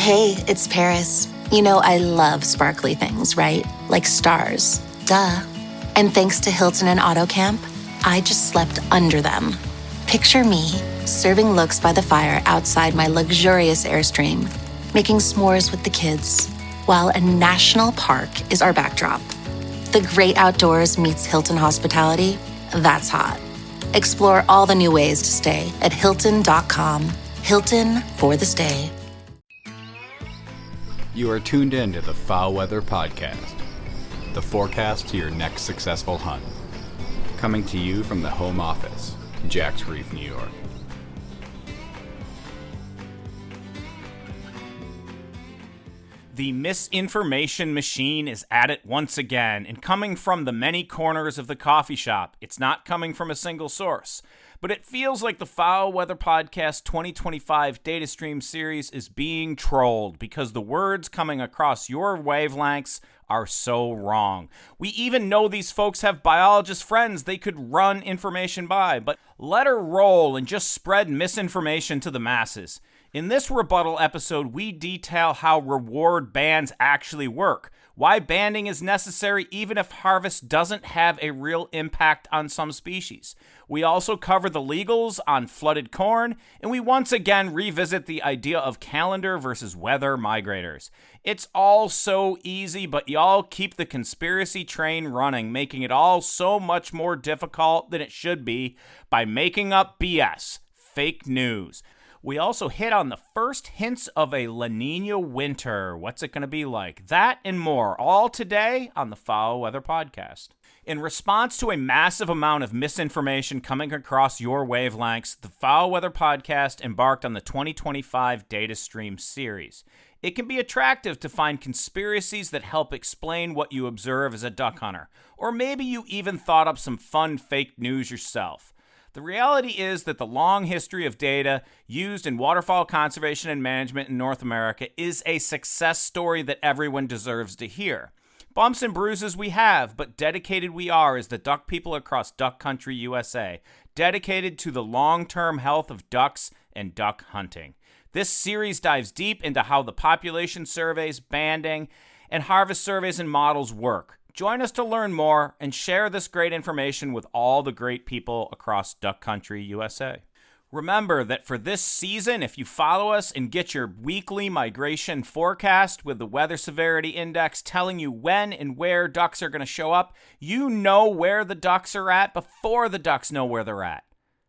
Hey, it's Paris. You know I love sparkly things, right? Like stars. Duh. And thanks to Hilton and AutoCamp, I just slept under them. Picture me, serving looks by the fire outside my luxurious Airstream, making s'mores with the kids, while a national park is our backdrop. The great outdoors meets Hilton hospitality. That's hot. Explore all the new ways to stay at Hilton.com. Hilton for the stay. You are tuned in to the FowlWeather Podcast, the forecast to your next successful hunt. Coming to you from the home office, Jack's Reef, New York. The misinformation machine is at it once again, and coming from the many corners of the coffee shop. It's not coming from a single source, but it feels like the FowlWeather Podcast 2025 data stream series is being trolled because the words coming across your wavelengths are so wrong. We even know these folks have biologist friends they could run information by, but let her roll and just spread misinformation to the masses. In this rebuttal episode, we detail how reward bans actually work, why banding is necessary even if harvest doesn't have a real impact on some species. We also cover the legals on flooded corn, and we once again revisit the idea of calendar versus weather migrators. It's all so easy, but y'all keep the conspiracy train running, making it all so much more difficult than it should be by making up BS, fake news. We also hit on the first hints of a La Nina winter. What's it going to be like? That and more, all today on the FowlWeather Podcast. In response to a massive amount of misinformation coming across your wavelengths, the FowlWeather Podcast embarked on the 2025 Data Stream series. It can be attractive to find conspiracies that help explain what you observe as a duck hunter, or maybe you even thought up some fun fake news yourself. The reality is that the long history of data used in waterfowl conservation and management in North America is a success story that everyone deserves to hear. Bumps and bruises we have, but dedicated we are as the duck people across duck country USA, dedicated to the long-term health of ducks and duck hunting. This series dives deep into how the population surveys, banding, and harvest surveys and models work. Join us to learn more and share this great information with all the great people across duck country USA. Remember that for this season, if you follow us and get your weekly migration forecast with the weather severity index telling you when and where ducks are going to show up, you know where the ducks are at before the ducks know where they're at.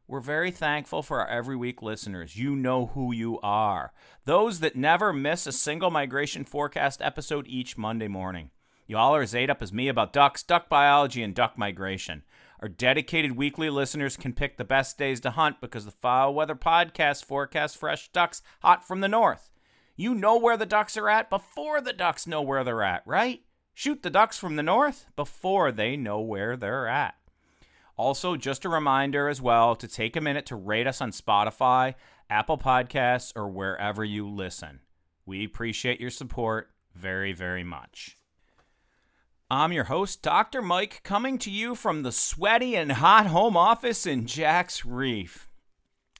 We're very thankful for our every week listeners. You know who you are. Those that never miss a single migration forecast episode each Monday morning. Y'all are as ate up as me about ducks, duck biology, and duck migration. Our dedicated weekly listeners can pick the best days to hunt because the FowlWeather Podcast forecasts fresh ducks hot from the north. You know where the ducks are at before the ducks know where they're at, right? Shoot the ducks from the north before they know where they're at. Also, just a reminder as well to take a minute to rate us on Spotify, Apple Podcasts, or wherever you listen. We appreciate your support very, very much. I'm your host, Dr. Mike, coming to you from the sweaty and hot home office in Jack's Reef.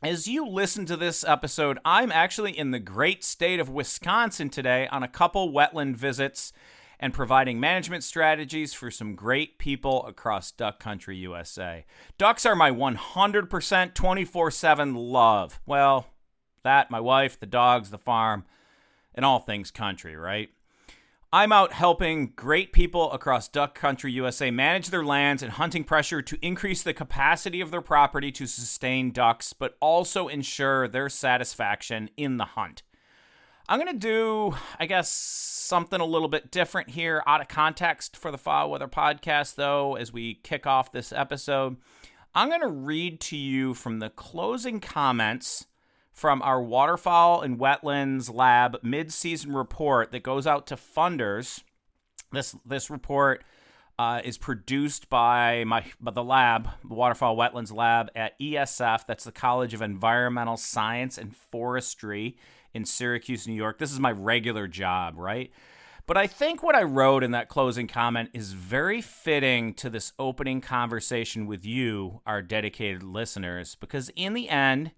As you listen to this episode, I'm actually in the great state of Wisconsin today on a couple wetland visits and providing management strategies for some great people across duck country USA. Ducks are my 100% 24/7 love. Well, that, my wife, the dogs, the farm, and all things country, right? I'm out helping great people across duck country USA manage their lands and hunting pressure to increase the capacity of their property to sustain ducks, but also ensure their satisfaction in the hunt. I'm going to do, something a little bit different here, out of context for the FowlWeather Podcast, though, as we kick off this episode. I'm going to read to you from the closing comments from our Waterfowl and Wetlands Lab mid-season report that goes out to funders. This report is produced by the lab, the Waterfowl Wetlands Lab at ESF. That's the College of Environmental Science and Forestry in Syracuse, New York. This is my regular job, right? But I think what I wrote in that closing comment is very fitting to this opening conversation with you, our dedicated listeners, because in the end,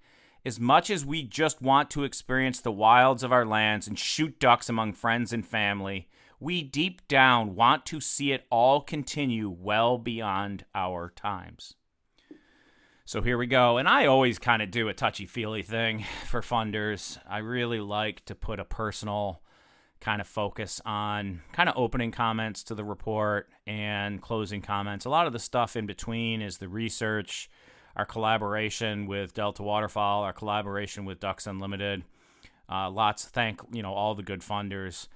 as much as we just want to experience the wilds of our lands and shoot ducks among friends and family, we deep down want to see it all continue well beyond our times. So here we go. And I always kind of do a touchy-feely thing for funders. I really like to put a personal kind of focus on kind of opening comments to the report and closing comments. A lot of the stuff in between is the research, our collaboration with Delta Waterfowl, our collaboration with Ducks Unlimited. Lots to thank, all the good funders.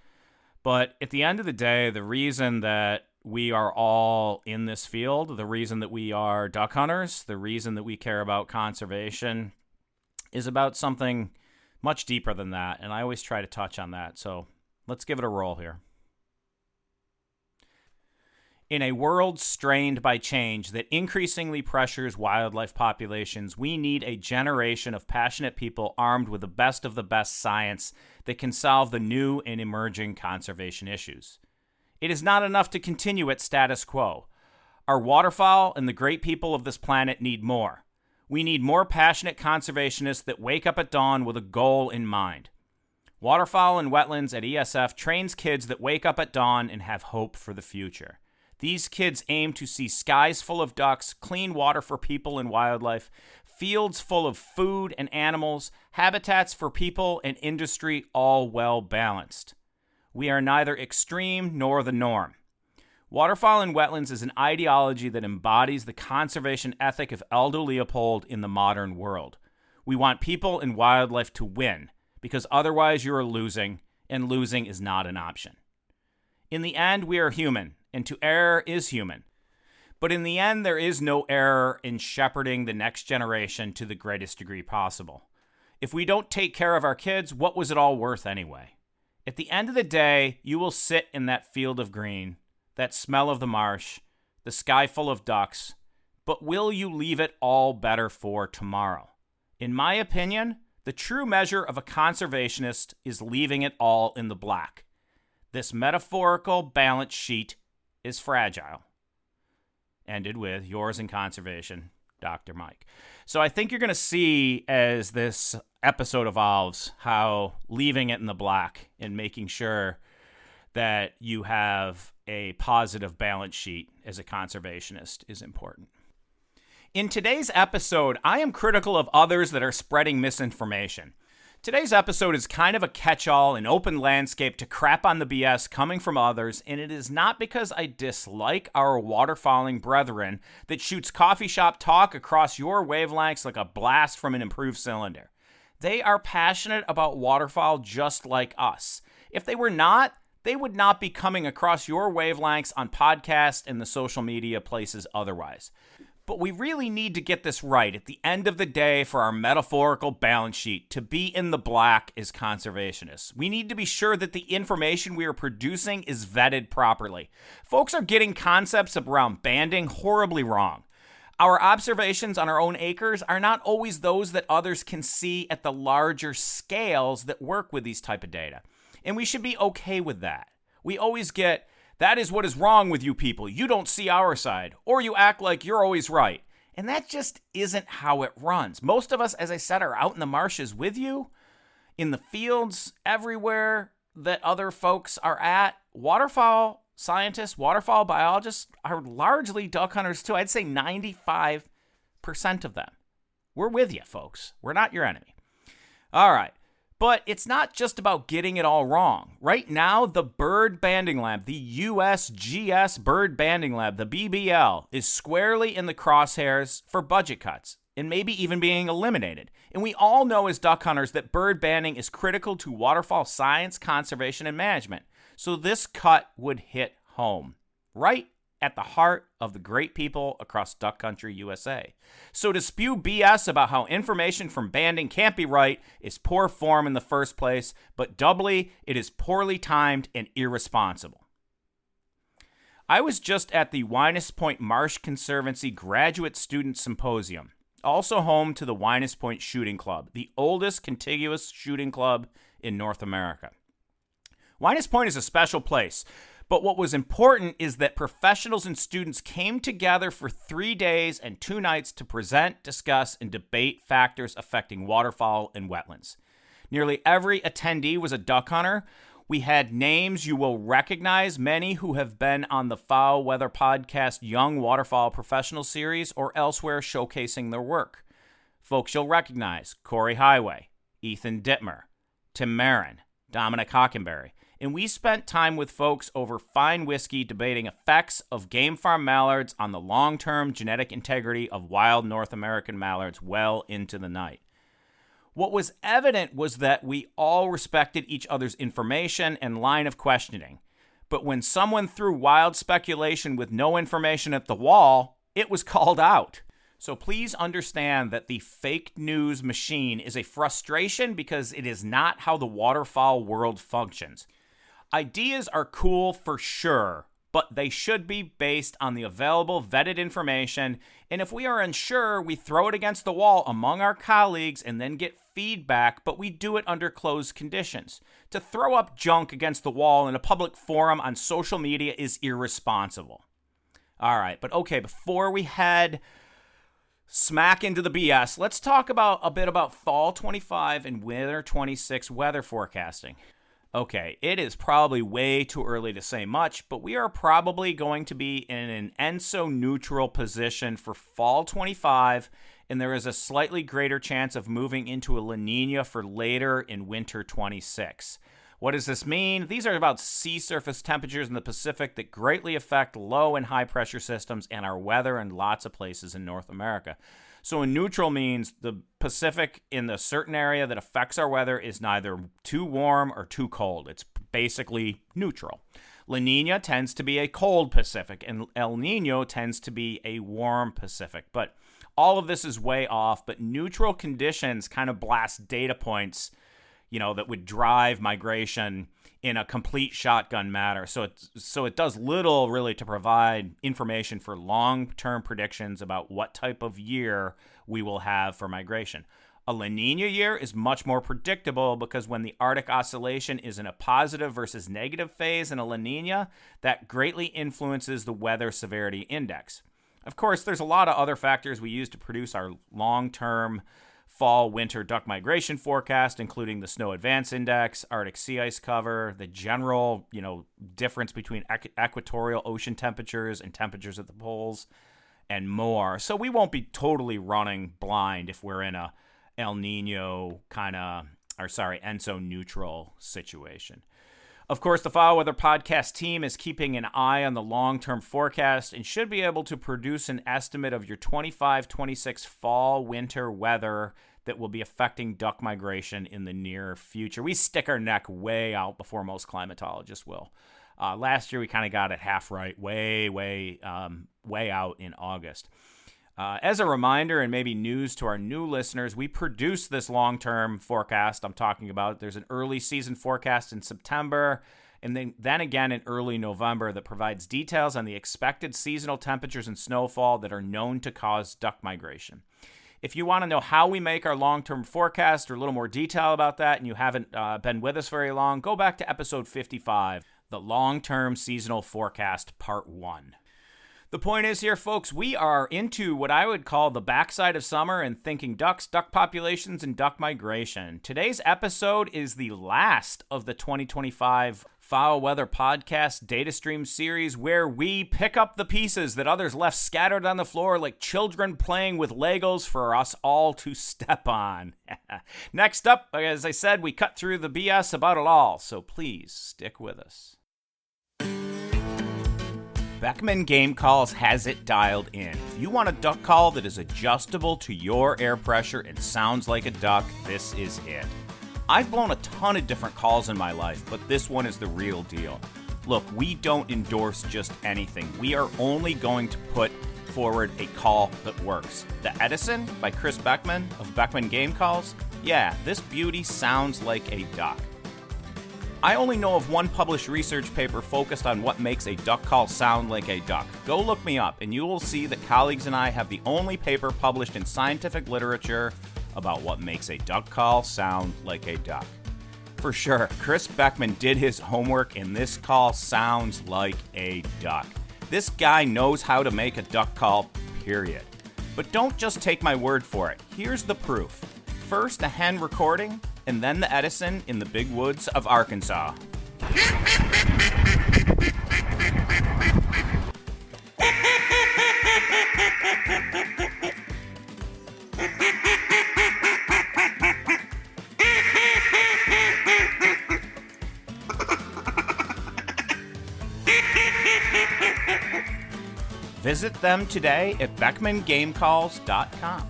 But at the end of the day, the reason that we are all in this field, the reason that we are duck hunters, the reason that we care about conservation is about something much deeper than that. And I always try to touch on that. So let's give it a roll here. In a world strained by change that increasingly pressures wildlife populations, we need a generation of passionate people armed with the best science that can solve the new and emerging conservation issues. It is not enough to continue at status quo. Our waterfowl and the great people of this planet need more. We need more passionate conservationists that wake up at dawn with a goal in mind. Waterfowl and Wetlands at ESF trains kids that wake up at dawn and have hope for the future. These kids aim to see skies full of ducks, clean water for people and wildlife, fields full of food and animals, habitats for people and industry, all well balanced. We are neither extreme nor the norm. Waterfowl and Wetlands is an ideology that embodies the conservation ethic of Aldo Leopold in the modern world. We want people and wildlife to win, because otherwise you are losing, and losing is not an option. In the end, we are human, and to err is human. But in the end, there is no error in shepherding the next generation to the greatest degree possible. If we don't take care of our kids, what was it all worth anyway? At the end of the day, you will sit in that field of green, that smell of the marsh, the sky full of ducks, but will you leave it all better for tomorrow? In my opinion, the true measure of a conservationist is leaving it all in the black. This metaphorical balance sheet is fragile. Ended with yours in conservation, Dr. Mike. So I think you're going to see as this episode evolves how leaving it in the black and making sure that you have a positive balance sheet as a conservationist is important. In today's episode, I am critical of others that are spreading misinformation. Today's episode is kind of a catch-all, an open landscape to crap on the BS coming from others, and it is not because I dislike our waterfowling brethren that shoots coffee shop talk across your wavelengths like a blast from an improved cylinder. They are passionate about waterfowl just like us. If they were not, they would not be coming across your wavelengths on podcasts and the social media places otherwise. But we really need to get this right at the end of the day for our metaphorical balance sheet to be in the black as conservationists. We need to be sure that the information we are producing is vetted properly. Folks are getting concepts around banding horribly wrong. Our observations on our own acres are not always those that others can see at the larger scales that work with these type of data. And we should be okay with that. We always get, that is what is wrong with you people. You don't see our side, or you act like you're always right. And that just isn't how it runs. Most of us, as I said, are out in the marshes with you, in the fields, everywhere that other folks are at. Waterfowl scientists, waterfowl biologists are largely duck hunters too. I'd say 95% of them. We're with you, folks. We're not your enemy. All right. But it's not just about getting it all wrong. Right now, the Bird Banding Lab, the USGS Bird Banding Lab, the BBL, is squarely in the crosshairs for budget cuts and maybe even being eliminated. And we all know as duck hunters that bird banding is critical to waterfowl science, conservation, and management. So this cut would hit home, right at the heart of the great people across duck country USA. So to spew BS about how information from banding can't be right is poor form in the first place, but doubly, it is poorly timed and irresponsible. I was just at the Winus Point Marsh Conservancy Graduate Student Symposium, also home to the Winus Point Shooting Club, the oldest contiguous shooting club in North America. Winus Point is a special place, But what was important is that professionals and students came together for 3 days and 2 nights to present, discuss, and debate factors affecting waterfowl and wetlands. Nearly every attendee was a duck hunter. We had names you will recognize, many who have been on the FowlWeather Podcast Young Waterfowl Professional Series or elsewhere showcasing their work. Folks you'll recognize: Corey Highway, Ethan Dittmer, Tim Marin, Dominic Hockenberry. And we spent time with folks over fine whiskey debating effects of game farm mallards on the long-term genetic integrity of wild North American mallards well into the night. What was evident was that we all respected each other's information and line of questioning. But when someone threw wild speculation with no information at the wall, it was called out. So please understand that the fake news machine is a frustration because it is not how the waterfowl world functions. Ideas are cool for sure, but they should be based on the available vetted information, and if we are unsure, we throw it against the wall among our colleagues and then get feedback, but we do it under closed conditions. To throw up junk against the wall in a public forum on social media is irresponsible. All right, but okay, before we head smack into the BS, let's talk a bit about fall 25 and winter 26 weather forecasting. Okay, it is probably way too early to say much, but we are probably going to be in an ENSO-neutral position for fall 25, and there is a slightly greater chance of moving into a La Nina for later in winter 26. What does this mean? These are about sea surface temperatures in the Pacific that greatly affect low and high pressure systems and our weather in lots of places in North America. So a neutral means the Pacific in the certain area that affects our weather is neither too warm or too cold. It's basically neutral. La Nina tends to be a cold Pacific, and El Nino tends to be a warm Pacific. But all of this is way off, but neutral conditions kind of blast data points, that would drive migration in a complete shotgun manner. So it does little really to provide information for long-term predictions about what type of year we will have for migration. A La Nina year is much more predictable because when the Arctic Oscillation is in a positive versus negative phase in a La Nina, that greatly influences the weather severity index. Of course, there's a lot of other factors we use to produce our long-term fall-winter duck migration forecast, including the Snow Advance Index, Arctic sea ice cover, the general, difference between equatorial ocean temperatures and temperatures at the poles, and more. So we won't be totally running blind if we're in a El Nino ENSO-neutral situation. Of course, the FowlWeather Podcast team is keeping an eye on the long-term forecast and should be able to produce an estimate of your 25-26 fall-winter weather that will be affecting duck migration in the near future. We stick our neck way out before most climatologists will. Last year, we kind of got it half right, way out in August. As a reminder, and maybe news to our new listeners, we produce this long-term forecast I'm talking about. There's an early season forecast in September, and then again in early November that provides details on the expected seasonal temperatures and snowfall that are known to cause duck migration. If you want to know how we make our long-term forecast or a little more detail about that, and you haven't been with us very long, go back to episode 55, the Long-Term Seasonal Forecast Part 1. The point is here, folks, we are into what I would call the backside of summer and thinking ducks, duck populations, and duck migration. Today's episode is the last of the 2025 FowlWeather Podcast data stream series, where we pick up the pieces that others left scattered on the floor like children playing with Legos for us all to step on. Next up, as I said, we cut through the BS about it all, so please stick with us. Beckman Game Calls has it dialed in. If you want a duck call that is adjustable to your air pressure and sounds like a duck, this is it. I've blown a ton of different calls in my life, but this one is the real deal. Look, we don't endorse just anything. We are only going to put forward a call that works. The Edison by Chris Beckman of Beckman Game Calls? Yeah, this beauty sounds like a duck. I only know of one published research paper focused on what makes a duck call sound like a duck. Go look me up, and you will see that colleagues and I have the only paper published in scientific literature about what makes a duck call sound like a duck. For sure, Chris Beckman did his homework, and this call sounds like a duck. This guy knows how to make a duck call, period. But don't just take my word for it. Here's the proof. First, a hen recording, and then the Edison in the big woods of Arkansas. Visit them today at BeckmanGameCalls.com.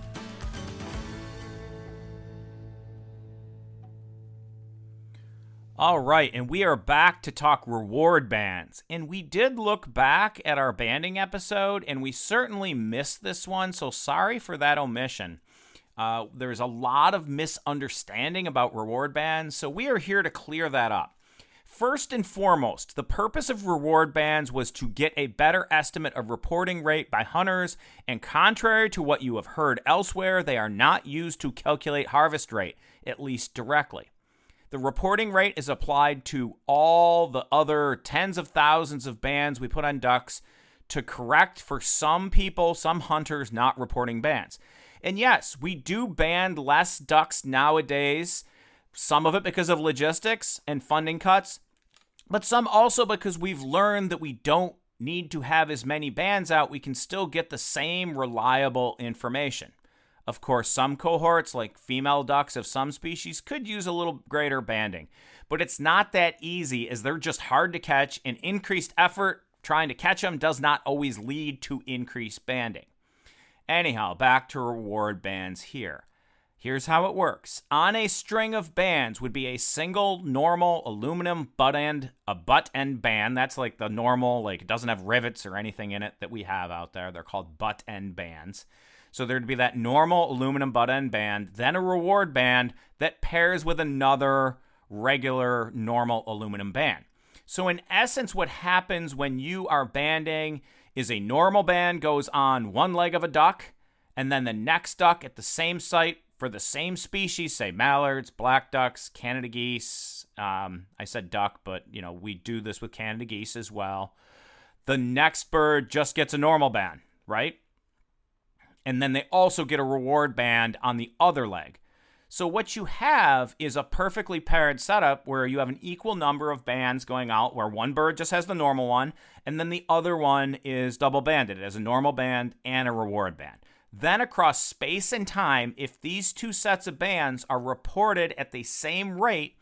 All right, and we are back to talk reward bands. And we did look back at our banding episode, and we certainly missed this one, so sorry for that omission. There's a lot of misunderstanding about reward bands, so we are here to clear that up. First and foremost, the purpose of reward bands was to get a better estimate of reporting rate by hunters, and contrary to what you have heard elsewhere, they are not used to calculate harvest rate, at least directly. The reporting rate is applied to all the other tens of thousands of bands we put on ducks to correct for some people, some hunters not reporting bands. And yes, we do band less ducks nowadays, some of it because of logistics and funding cuts, but some also because we've learned that we don't need to have as many bands out. We can still get the same reliable information. Of course, some cohorts, like female ducks of some species, could use a little greater banding, but it's not that easy as they're just hard to catch, and increased effort trying to catch them does not always lead to increased banding. Anyhow, back to reward bands here. Here's how it works. On a string of bands would be a single normal aluminum butt end band. That's like the normal, like it doesn't have rivets or anything in it that we have out there. They're called butt end bands. So there'd be that normal aluminum butt end band, then a reward band that pairs with another regular normal aluminum band. So in essence, what happens when you are banding is a normal band goes on one leg of a duck, and then the next duck at the same site for the same species, say mallards, black ducks, Canada geese. I said duck, but we do this with Canada geese as well. The next bird just gets a normal band, right? And then they also get a reward band on the other leg. So what you have is a perfectly paired setup where you have an equal number of bands going out, where one bird just has the normal one, and then the other one is double banded. It has a normal band and a reward band. Then across space and time, if these two sets of bands are reported at the same rate,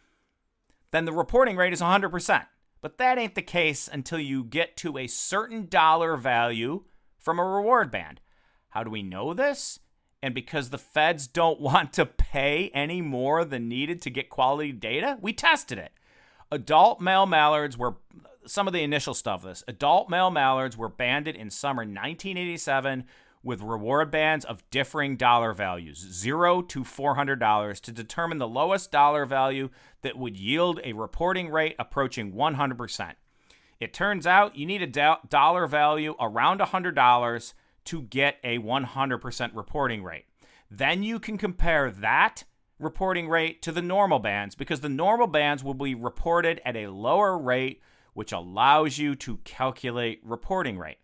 then the reporting rate is 100%. But that ain't the case until you get to a certain dollar value from a reward band. How do we know this? And because the feds don't want to pay any more than needed to get quality data, we tested it. Adult male mallards were, some of the initial stuff of this, adult male mallards were banded in summer 1987 with reward bands of differing dollar values, $0 to $400, to determine the lowest dollar value that would yield a reporting rate approaching 100%. It turns out you need a dollar value around $100 to get a 100% reporting rate. Then you can compare that reporting rate to the normal bands, because the normal bands will be reported at a lower rate, which allows you to calculate reporting rate.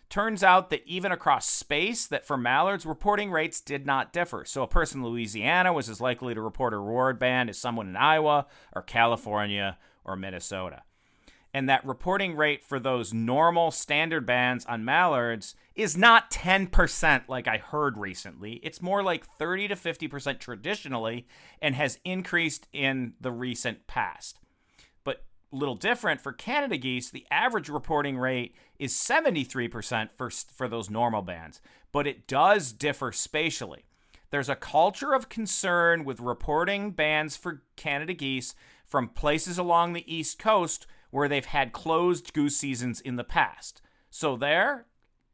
Turns out that even across space, that for mallards, reporting rates did not differ. So a person in Louisiana was as likely to report a reward band as someone in Iowa or California or Minnesota. And that reporting rate for those normal standard bands on mallards is not 10% like I heard recently. It's more like 30 to 50% traditionally, and has increased in the recent past. But a little different for Canada geese, the average reporting rate is 73% for those normal bands, but it does differ spatially. There's a culture of concern with reporting bands for Canada geese from places along the East Coast where they've had closed goose seasons in the past. So there,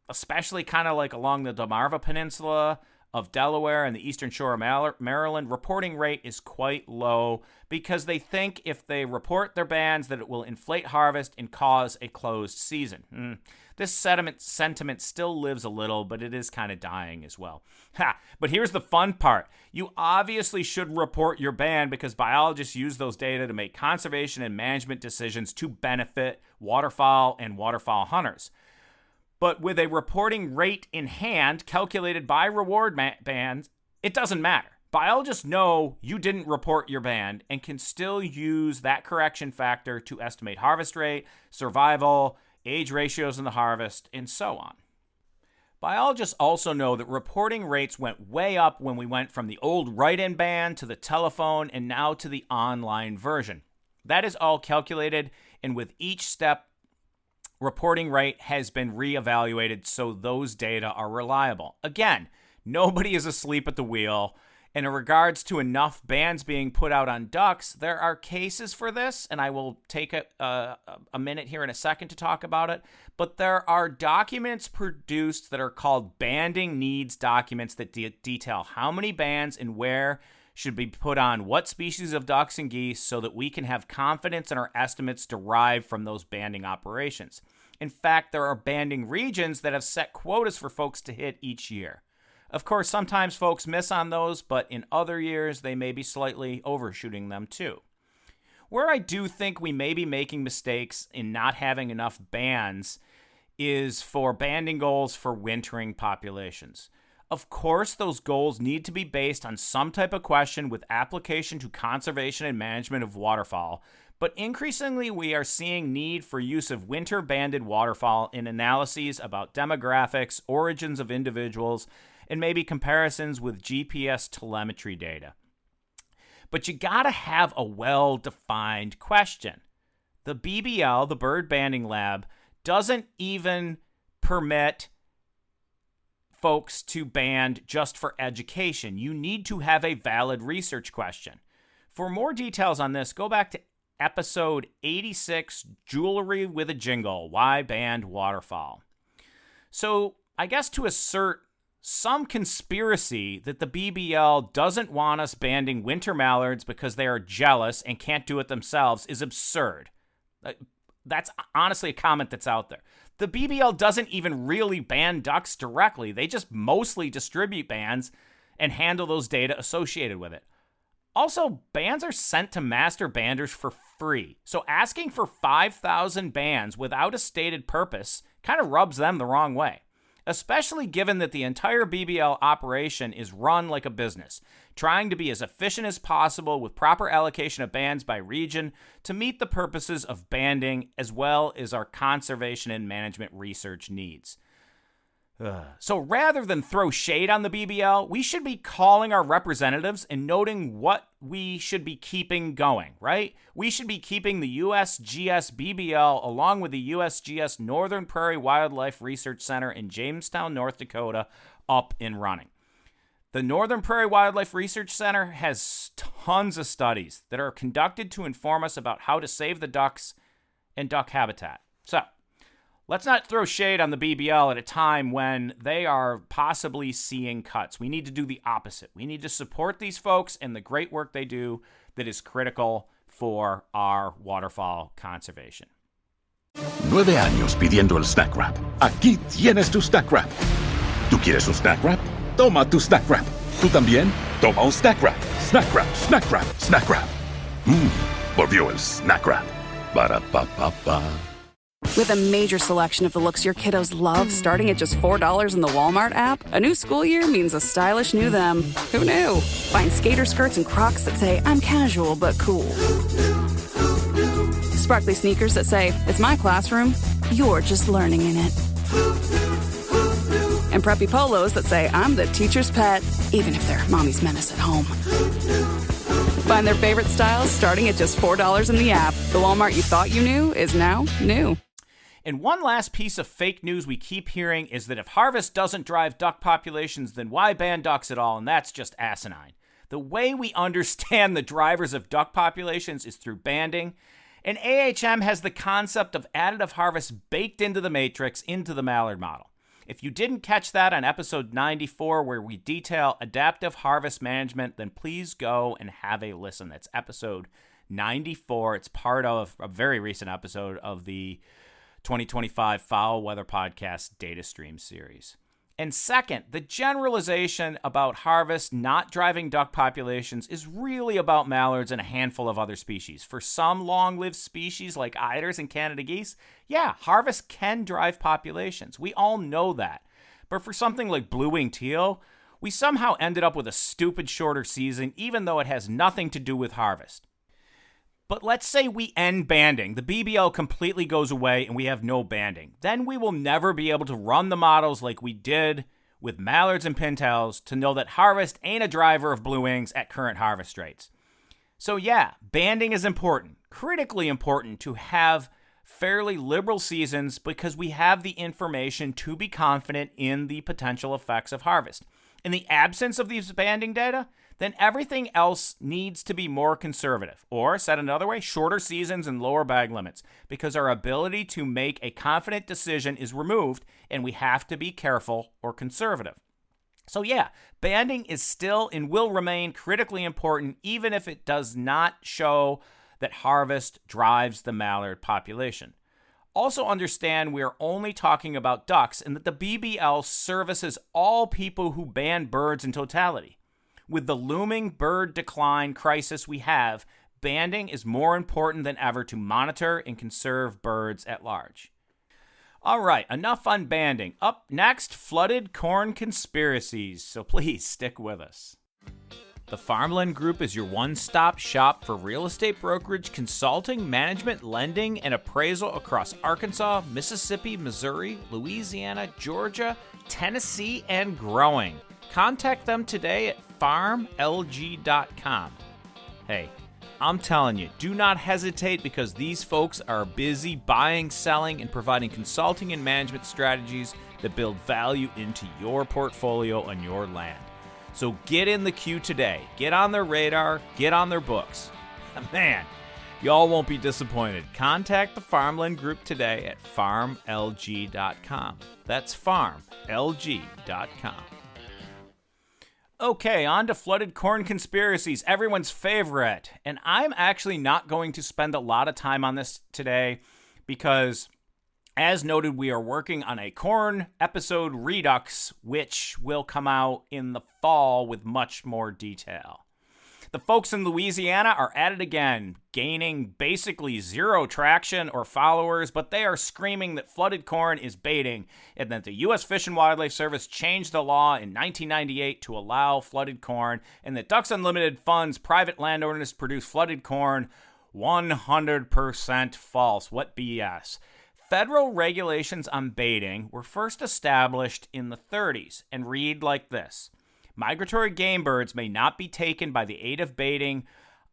especially kind of like along the Delmarva Peninsula, of Delaware and the eastern shore of Maryland, reporting rate is quite low because they think if they report their bands that it will inflate harvest and cause a closed season. This sentiment still lives a little, but it is kind of dying as well. But here's the fun part. You obviously should report your band because biologists use those data to make conservation and management decisions to benefit waterfowl and waterfowl hunters. But with a reporting rate in hand calculated by reward bands, it doesn't matter. Biologists know you didn't report your band and can still use that correction factor to estimate harvest rate, survival, age ratios in the harvest, and so on. Biologists also know that reporting rates went way up when we went from the old write-in band to the telephone and now to the online version. That is all calculated, and with each step, reporting rate has been reevaluated so those data are reliable. Again, nobody is asleep at the wheel. And in regards to enough bands being put out on ducks, there are cases for this, and I will take a minute here in a second to talk about it. But there are documents produced that are called banding needs documents that detail how many bands and where should be put on what species of ducks and geese so that we can have confidence in our estimates derived from those banding operations. In fact, there are banding regions that have set quotas for folks to hit each year. Of course, sometimes folks miss on those, but in other years, they may be slightly overshooting them too. Where I do think we may be making mistakes in not having enough bands is for banding goals for wintering populations. Of course, those goals need to be based on some type of question with application to conservation and management of waterfowl, but increasingly we are seeing need for use of winter-banded waterfowl in analyses about demographics, origins of individuals, and maybe comparisons with GPS telemetry data. But you gotta have a well-defined question. The BBL, the Bird Banding Lab, doesn't even permit folks to band just for education. You need to have a valid research question. For more details on this, go back to episode 86, Jewelry with a Jingle, Why Band Waterfowl. So I guess to assert some conspiracy that the BBL doesn't want us banding winter mallards because they are jealous and can't do it themselves is absurd. That's honestly a comment that's out there. The BBL doesn't even really ban ducks directly. They just mostly distribute bands and handle those data associated with it. Also, bands are sent to master banders for free. So asking for 5,000 bands without a stated purpose kind of rubs them the wrong way, especially given that the entire BBL operation is run like a business, trying to be as efficient as possible with proper allocation of bands by region to meet the purposes of banding as well as our conservation and management research needs. So rather than throw shade on the BBL, we should be calling our representatives and noting what we should be keeping going, right? We should be keeping the USGS BBL along with the USGS Northern Prairie Wildlife Research Center in Jamestown, North Dakota, up and running. The Northern Prairie Wildlife Research Center has tons of studies that are conducted to inform us about how to save the ducks and duck habitat. So, let's not throw shade on the BBL at a time when they are possibly seeing cuts. We need to do the opposite. We need to support these folks and the great work they do that is critical for our waterfowl conservation. 9 años pidiendo el Snack Wrap. Aquí tienes tu Snack Wrap. ¿Tú quieres un Snack Wrap? Toma tu Snack Wrap. ¿Tú también? Toma un Snack Wrap. Snack Wrap, Snack Wrap, Snack Wrap. Volvió el Snack Wrap. Para pa pa pa. With a major selection of the looks your kiddos love starting at just $4 in the Walmart app, a new school year means a stylish new them. Who knew? Find skater skirts and Crocs that say, I'm casual but cool. Sparkly sneakers that say, it's my classroom, you're just learning in it. And preppy polos that say, I'm the teacher's pet, even if they're mommy's menace at home. Find their favorite styles starting at just $4 in the app. The Walmart you thought you knew is now new. And one last piece of fake news we keep hearing is that if harvest doesn't drive duck populations, then why ban ducks at all? And that's just asinine. The way we understand the drivers of duck populations is through banding. And AHM has the concept of additive harvest baked into the matrix, into the mallard model. If you didn't catch that on episode 94, where we detail adaptive harvest management, then please go and have a listen. That's episode 94. It's part of a very recent episode of the 2025 FowlWeather Podcast data stream series. And second, the generalization about harvest not driving duck populations is really about mallards and a handful of other species. For some long-lived species like eiders and Canada geese, yeah, harvest can drive populations. We all know that. But for something like blue-winged teal, we somehow ended up with a stupid shorter season, even though it has nothing to do with harvest. But let's say we end banding. The BBL completely goes away and we have no banding. Then we will never be able to run the models like we did with mallards and pintails to know that harvest ain't a driver of blue wings at current harvest rates. So yeah, banding is important, critically important to have fairly liberal seasons because we have the information to be confident in the potential effects of harvest. In the absence of these banding data, then everything else needs to be more conservative, or said another way, shorter seasons and lower bag limits, because our ability to make a confident decision is removed and we have to be careful or conservative. So yeah, banding is still and will remain critically important even if it does not show that harvest drives the mallard population. Also understand we are only talking about ducks and that the BBL services all people who ban birds in totality. With the looming bird decline crisis we have, banding is more important than ever to monitor and conserve birds at large. All right, enough on banding. Up next, flooded corn conspiracies, so please stick with us. The Farmland Group is your one-stop shop for real estate brokerage, consulting, management, lending, and appraisal across Arkansas, Mississippi, Missouri, Louisiana, Georgia, Tennessee, and growing. Contact them today at farmlg.com. Hey, I'm telling you, do not hesitate because these folks are busy buying, selling, and providing consulting and management strategies that build value into your portfolio on your land. So get in the queue today. Get on their radar. Get on their books. Man, y'all won't be disappointed. Contact the Farmland Group today at farmlg.com. That's farmlg.com. Okay, on to flooded corn conspiracies, everyone's favorite. And I'm actually not going to spend a lot of time on this today because, as noted, we are working on a corn episode redux, which will come out in the fall with much more detail. The folks in Louisiana are at it again, gaining basically zero traction or followers, but they are screaming that flooded corn is baiting and that the U.S. Fish and Wildlife Service changed the law in 1998 to allow flooded corn, and that Ducks Unlimited funds private landowners to produce flooded corn. 100% false. What BS. Federal regulations on baiting were first established in the 30s and read like this. Migratory game birds may not be taken by the aid of baiting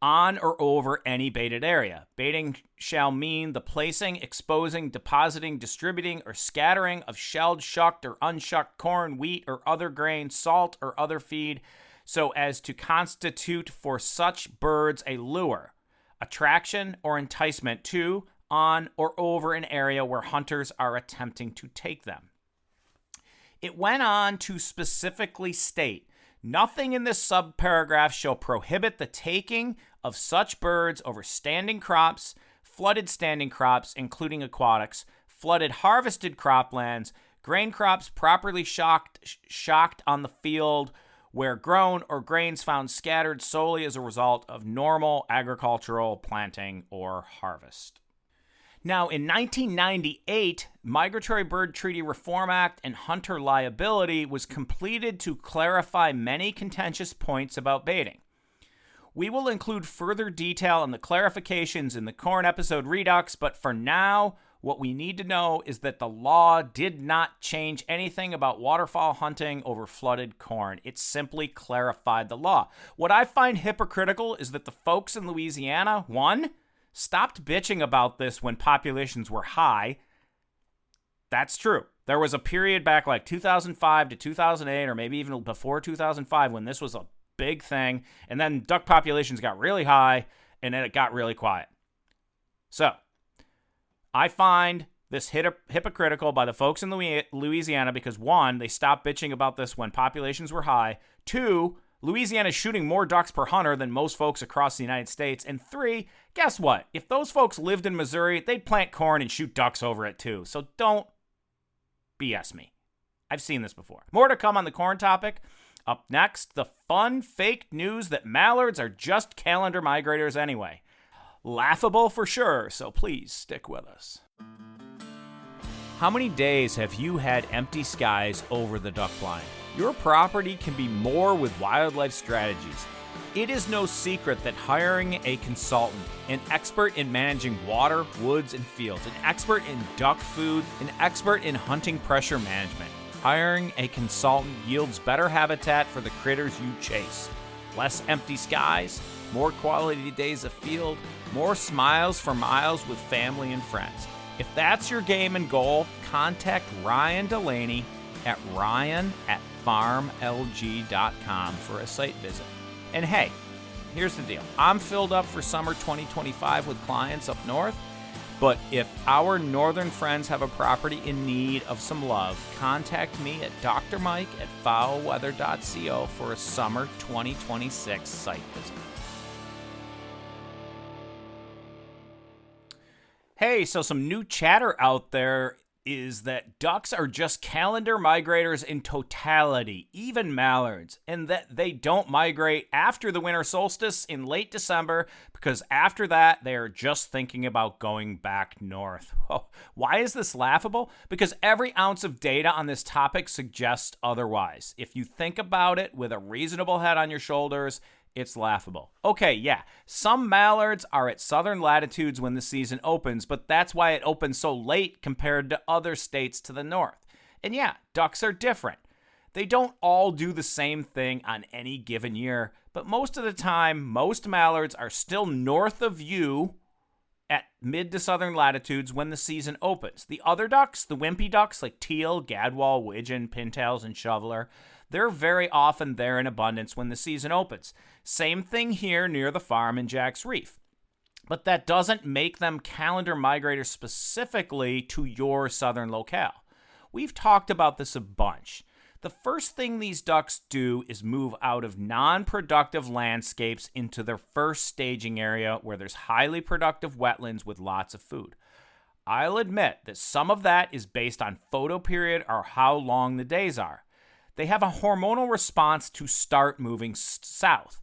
on or over any baited area. Baiting shall mean the placing, exposing, depositing, distributing, or scattering of shelled, shucked, or unshucked corn, wheat, or other grain, salt, or other feed, so as to constitute for such birds a lure, attraction, or enticement to, on, or over an area where hunters are attempting to take them. It went on to specifically state, nothing in this subparagraph shall prohibit the taking of such birds over standing crops, flooded standing crops, including aquatics, flooded harvested croplands, grain crops properly shocked on the field where grown, or grains found scattered solely as a result of normal agricultural planting or harvest. Now, in 1998, Migratory Bird Treaty Reform Act and hunter liability was completed to clarify many contentious points about baiting. We will include further detail on the clarifications in the corn episode redux, but for now, what we need to know is that the law did not change anything about waterfowl hunting over flooded corn. It simply clarified the law. What I find hypocritical is that the folks in Louisiana, one, stopped bitching about this when populations were high. That's true. There was a period back like 2005 to 2008, or maybe even before 2005, when this was a big thing, and then duck populations got really high, and then it got really quiet. So, I find this hypocritical by the folks in Louisiana because, one, they stopped bitching about this when populations were high. Two, Louisiana is shooting more ducks per hunter than most folks across the United States. And three, guess what? If those folks lived in Missouri, they'd plant corn and shoot ducks over it too. So don't BS me. I've seen this before. More to come on the corn topic. Up next, the fun fake news that mallards are just calendar migrators anyway. Laughable for sure, so please stick with us. How many days have you had empty skies over the duck blind? Your property can be more with wildlife strategies. It is no secret that hiring a consultant, an expert in managing water, woods, and fields, an expert in duck food, an expert in hunting pressure management, hiring a consultant yields better habitat for the critters you chase. Less empty skies, more quality days afield, more smiles for miles with family and friends. If that's your game and goal, contact Ryan Delaney at ryan@farmlg.com for a site visit. And hey, here's the deal. I'm filled up for summer 2025 with clients up north, but if our northern friends have a property in need of some love, contact me at Dr. Mike at FowlWeather.co for a summer 2026 site visit. Hey, so some new chatter out there is that ducks are just calendar migrators in totality, even mallards, and that they don't migrate after the winter solstice in late December because after that, they are just thinking about going back north. Oh, why is this laughable? Because every ounce of data on this topic suggests otherwise. If you think about it with a reasonable head on your shoulders, it's laughable. Okay, yeah, some mallards are at southern latitudes when the season opens, but that's why it opens so late compared to other states to the north. And yeah, ducks are different. They don't all do the same thing on any given year, but most of the time, most mallards are still north of you at mid to southern latitudes when the season opens. The other ducks, the wimpy ducks like teal, gadwall, widgeon, pintails, and shoveler, they're very often there in abundance when the season opens. Same thing here near the farm in Jack's Reef. But that doesn't make them calendar migrators specifically to your southern locale. We've talked about this a bunch. The first thing these ducks do is move out of non-productive landscapes into their first staging area where there's highly productive wetlands with lots of food. I'll admit that some of that is based on photoperiod or how long the days are. They have a hormonal response to start moving south.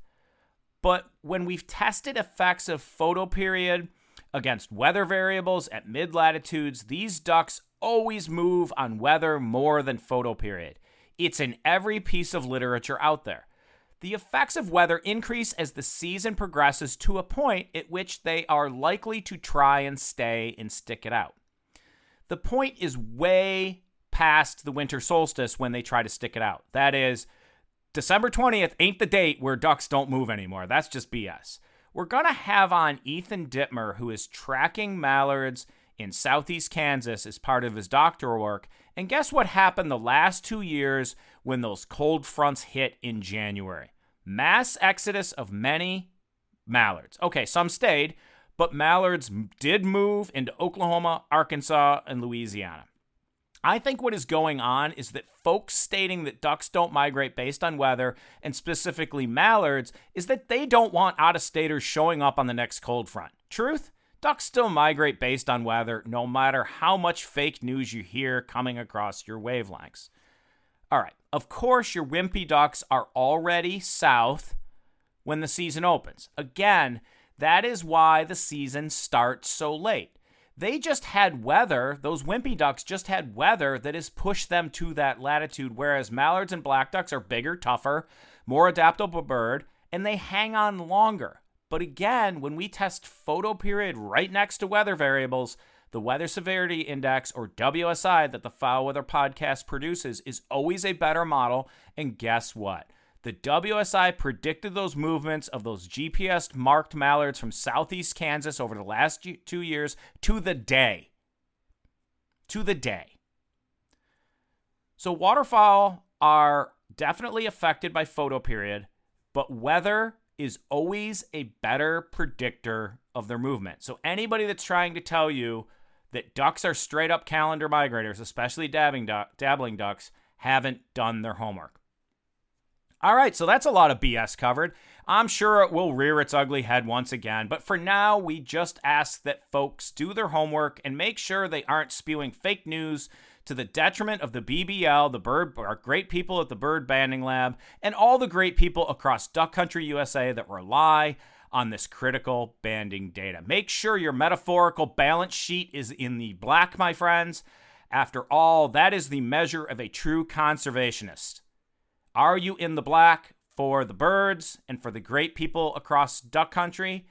But when we've tested effects of photoperiod against weather variables at mid-latitudes, these ducks always move on weather more than photoperiod. It's in every piece of literature out there. The effects of weather increase as the season progresses to a point at which they are likely to try and stay and stick it out. The point is way past the winter solstice when they try to stick it out. That is, December 20th ain't the date where ducks don't move anymore. That's just BS. We're going to have on Ethan Dittmer, who is tracking mallards in southeast Kansas as part of his doctoral work. And guess what happened the last 2 years when those cold fronts hit in January? Mass exodus of many mallards. Okay, some stayed, but mallards did move into Oklahoma, Arkansas, and Louisiana. I think what is going on is that folks stating that ducks don't migrate based on weather, and specifically mallards, is that they don't want out-of-staters showing up on the next cold front. Truth? Ducks still migrate based on weather, no matter how much fake news you hear coming across your wavelengths. All right, of course your wimpy ducks are already south when the season opens. Again, that is why the season starts so late. They just had weather, those wimpy ducks just had weather that has pushed them to that latitude, whereas mallards and black ducks are bigger, tougher, more adaptable bird, and they hang on longer. But again, when we test photoperiod right next to weather variables, the Weather Severity Index, or WSI, that the FowlWeather Podcast produces is always a better model, and guess what? The WSI predicted those movements of those GPS-marked mallards from southeast Kansas over the last 2 years to the day. To the day. So waterfowl are definitely affected by photoperiod, but weather is always a better predictor of their movement. So anybody that's trying to tell you that ducks are straight up calendar migrators, especially dabbling ducks, haven't done their homework. All right, so that's a lot of BS covered. I'm sure it will rear its ugly head once again, but for now, we just ask that folks do their homework and make sure they aren't spewing fake news to the detriment of the BBL, our great people at the Bird Banding Lab, and all the great people across Duck Country USA that rely on this critical banding data. Make sure your metaphorical balance sheet is in the black, my friends. After all, that is the measure of a true conservationist. Are you in the black for the birds and for the great people across Duck Country,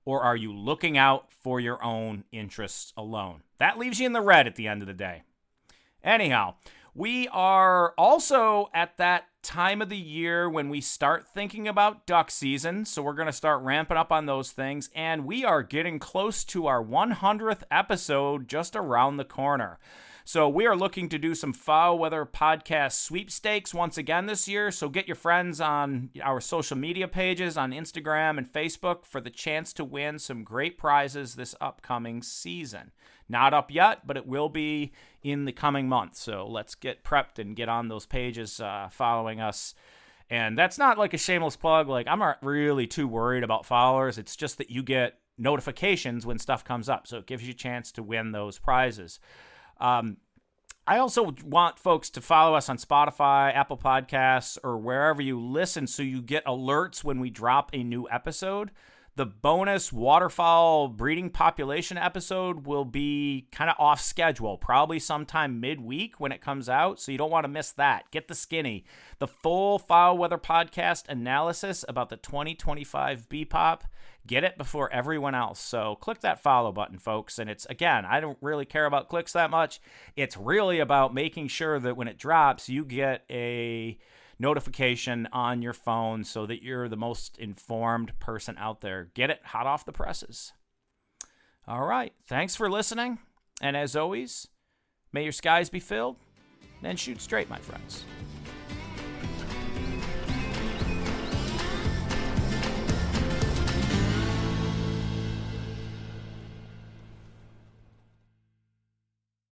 or are you looking out for your own interests alone? That leaves you in the red at the end of the day. Anyhow, we are also at that time of the year when we start thinking about duck season, so we're going to start ramping up on those things, and we are getting close to our 100th episode just around the corner. So we are looking to do some FowlWeather Podcast sweepstakes once again this year. So get your friends on our social media pages on Instagram and Facebook for the chance to win some great prizes this upcoming season. Not up yet, but it will be in the coming month. So let's get prepped and get on those pages following us. And that's not like a shameless plug. Like, I'm not really too worried about followers. It's just that you get notifications when stuff comes up. So it gives you a chance to win those prizes. I also want folks to follow us on Spotify, Apple Podcasts, or wherever you listen so you get alerts when we drop a new episode. The bonus waterfowl breeding population episode will be kind of off schedule, probably sometime midweek when it comes out, so you don't want to miss that. Get the skinny. The full FowlWeather Podcast analysis about the 2025 BPOP. Get it before everyone else. So click that follow button, folks. And it's, again, I don't really care about clicks that much. It's really about making sure that when it drops, you get a notification on your phone so that you're the most informed person out there. Get it hot off the presses. All right. Thanks for listening. And as always, may your skies be filled and shoot straight, my friends.